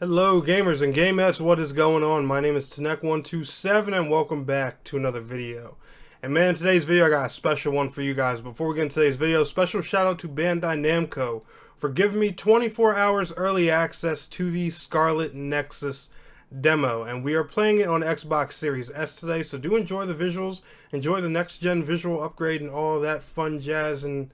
Hello gamers and gamettes, what is going on? My name is Tanek127 and welcome back to another video. And man, today's video I got a special one for you guys. Before we get into today's video, special shout out to BANDAI NAMCO for giving me 24 hours early access to the Scarlet Nexus demo. And we are playing it on Xbox Series S today, so do enjoy the visuals, enjoy the next gen visual upgrade and all that fun jazz and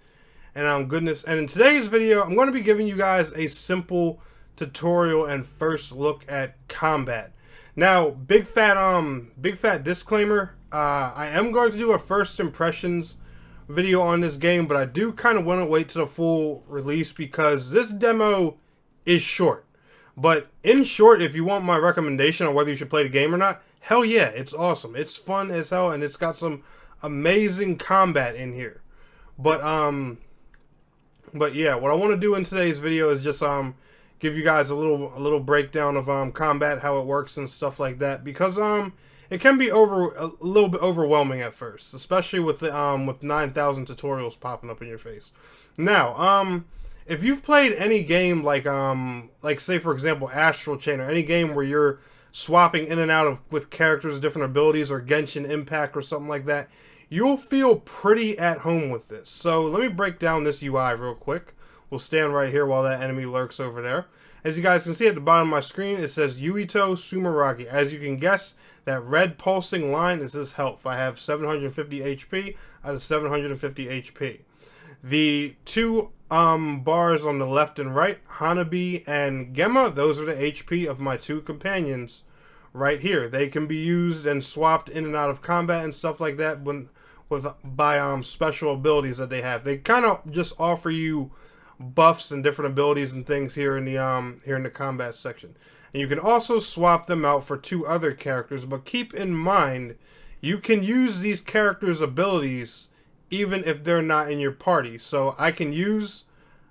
goodness. And in today's video, I'm going to be giving you guys a simple tutorial and first look at combat. Now, big fat disclaimer, I am going to do a first impressions video on this game, but I do kind of want to wait to the full release because this demo is short. But in short, if you want my recommendation on whether you should play the game or not, hell yeah, it's awesome. It's fun as hell and it's got some amazing combat in here. But yeah, what I want to do in today's video is just give you guys a little breakdown of combat, how it works and stuff like that, because it can be a little bit overwhelming at first, especially with the with 9,000 tutorials popping up in your face. Now, if you've played any game like say for example Astral Chain, or any game where you're swapping in and out with characters with different abilities, or Genshin Impact or something like that, you'll feel pretty at home with this. So let me break down this UI real quick. We'll stand right here while that enemy lurks over there. As you guys can see at the bottom of my screen, it says Yuito Sumeragi. As you can guess, that red pulsing line is his health. I have 750 HP out of 750 HP. The two bars on the left and right, Hanabi and Gemma, those are the HP of my two companions right here. They can be used and swapped in and out of combat and stuff like that by special abilities that they have. They kind of just offer you buffs and different abilities and things here in the combat section. And you can also swap them out for two other characters, but keep in mind you can use these characters' abilities even if they're not in your party. So I can use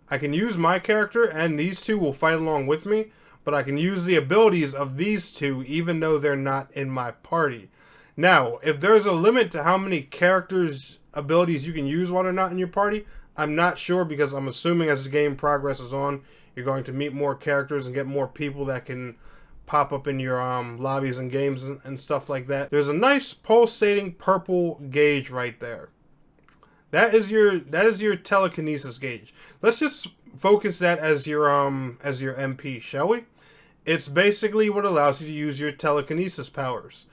my character and these two will fight along with me, but I can use the abilities of these two even though they're not in my party. Now, if there's a limit to how many characters' abilities you can use while they're not in your party, I'm not sure, because I'm assuming as the game progresses on, you're going to meet more characters and get more people that can pop up in your lobbies and games and stuff like that. There's a nice pulsating purple gauge right there. That is your telekinesis gauge. Let's just focus that as your MP, shall we? It's basically what allows you to use your telekinesis powers.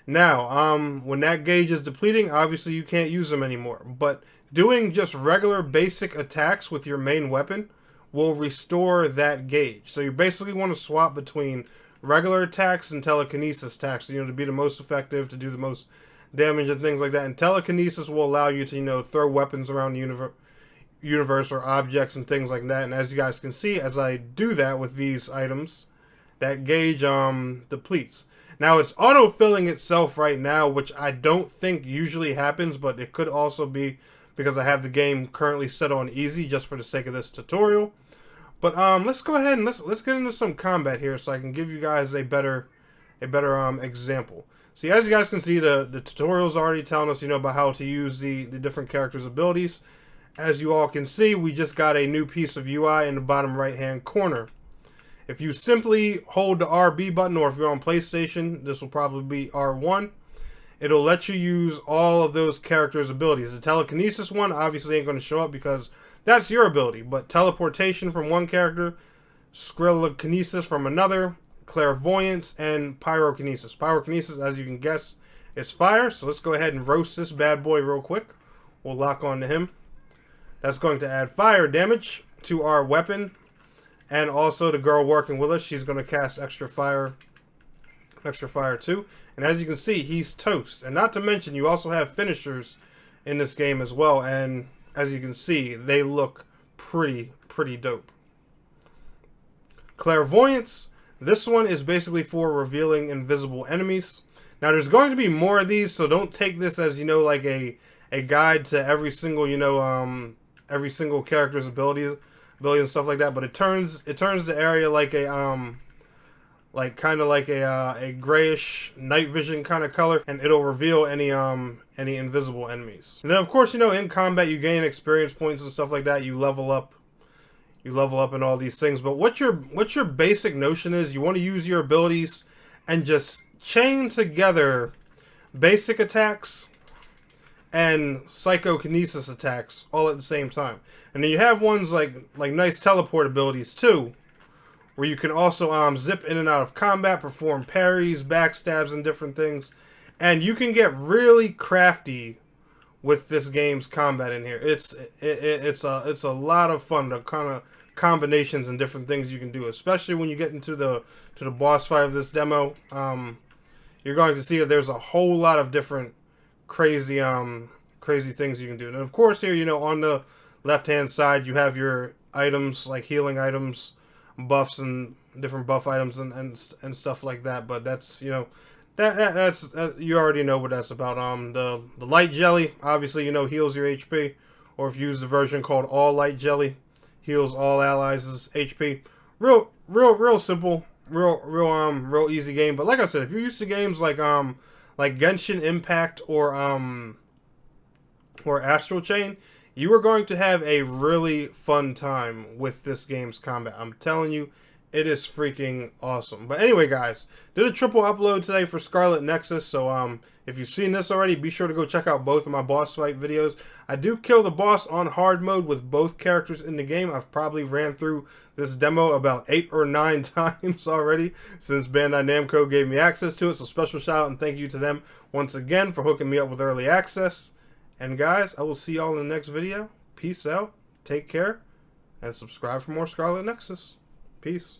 Now, when that gauge is depleting, obviously you can't use them anymore, but doing just regular basic attacks with your main weapon will restore that gauge. So you basically want to swap between regular attacks and telekinesis attacks, to be the most effective, to do the most damage and things like that. And telekinesis will allow you to, throw weapons around the universe or objects and things like that. And as you guys can see, as I do that with these items, that gauge depletes. Now, it's auto-filling itself right now, which I don't think usually happens, but it could also be because I have the game currently set on easy just for the sake of this tutorial. But let's go ahead and let's get into some combat here so I can give you guys a better example. See, as you guys can see, the tutorial's already telling us, about how to use the different characters' abilities. As you all can see, we just got a new piece of UI in the bottom right-hand corner. If you simply hold the RB button, or if you're on PlayStation, this will probably be R1, it'll let you use all of those characters' abilities. The telekinesis one obviously ain't going to show up because that's your ability, but teleportation from one character, skrillkinesis from another, clairvoyance, and pyrokinesis. Pyrokinesis, as you can guess, is fire, so let's go ahead and roast this bad boy real quick. We'll lock on to him. That's going to add fire damage to our weapon. And also the girl working with us, she's going to cast extra fire too. And as you can see, he's toast. And not to mention, you also have finishers in this game as well. And as you can see, they look pretty dope. Clairvoyance, this one is basically for revealing invisible enemies. Now, there's going to be more of these, so don't take this as, like a guide to every single, every single character's ability and stuff like that, but it turns the area like a kind of like a grayish night vision kind of color, and it'll reveal any invisible enemies. And then of course, in combat you gain experience points and stuff like that. You level up you level up and all these things. But what your basic notion is, you want to use your abilities and just chain together basic attacks and psychokinesis attacks all at the same time. And then you have ones like nice teleport abilities too, where you can also zip in and out of combat, perform parries, backstabs, and different things. And you can get really crafty with this game's combat in here. It's a lot of fun, the kind of combinations and different things you can do, especially when you get into the boss fight of this demo. You're going to see that there's a whole lot of different crazy things you can do. And of course here, on the left hand side you have your items, like healing items, buffs, and different buff items and stuff like that. But that's that's you already know what that's about. The light jelly, obviously, heals your HP, or if you use the version called all light jelly, heals all allies' HP. Real simple, real easy game. But like I said, if you're used to games like Genshin Impact or Astral Chain, you are going to have a really fun time with this game's combat. I'm telling you, it is freaking awesome. But anyway, guys, did a triple upload today for Scarlet Nexus. So if you've seen this already, be sure to go check out both of my boss fight videos. I do kill the boss on hard mode with both characters in the game. I've probably ran through this demo about 8 or 9 times already since Bandai Namco gave me access to it. So special shout out and thank you to them once again for hooking me up with early access. And guys, I will see y'all in the next video. Peace out, take care, and subscribe for more Scarlet Nexus. Peace.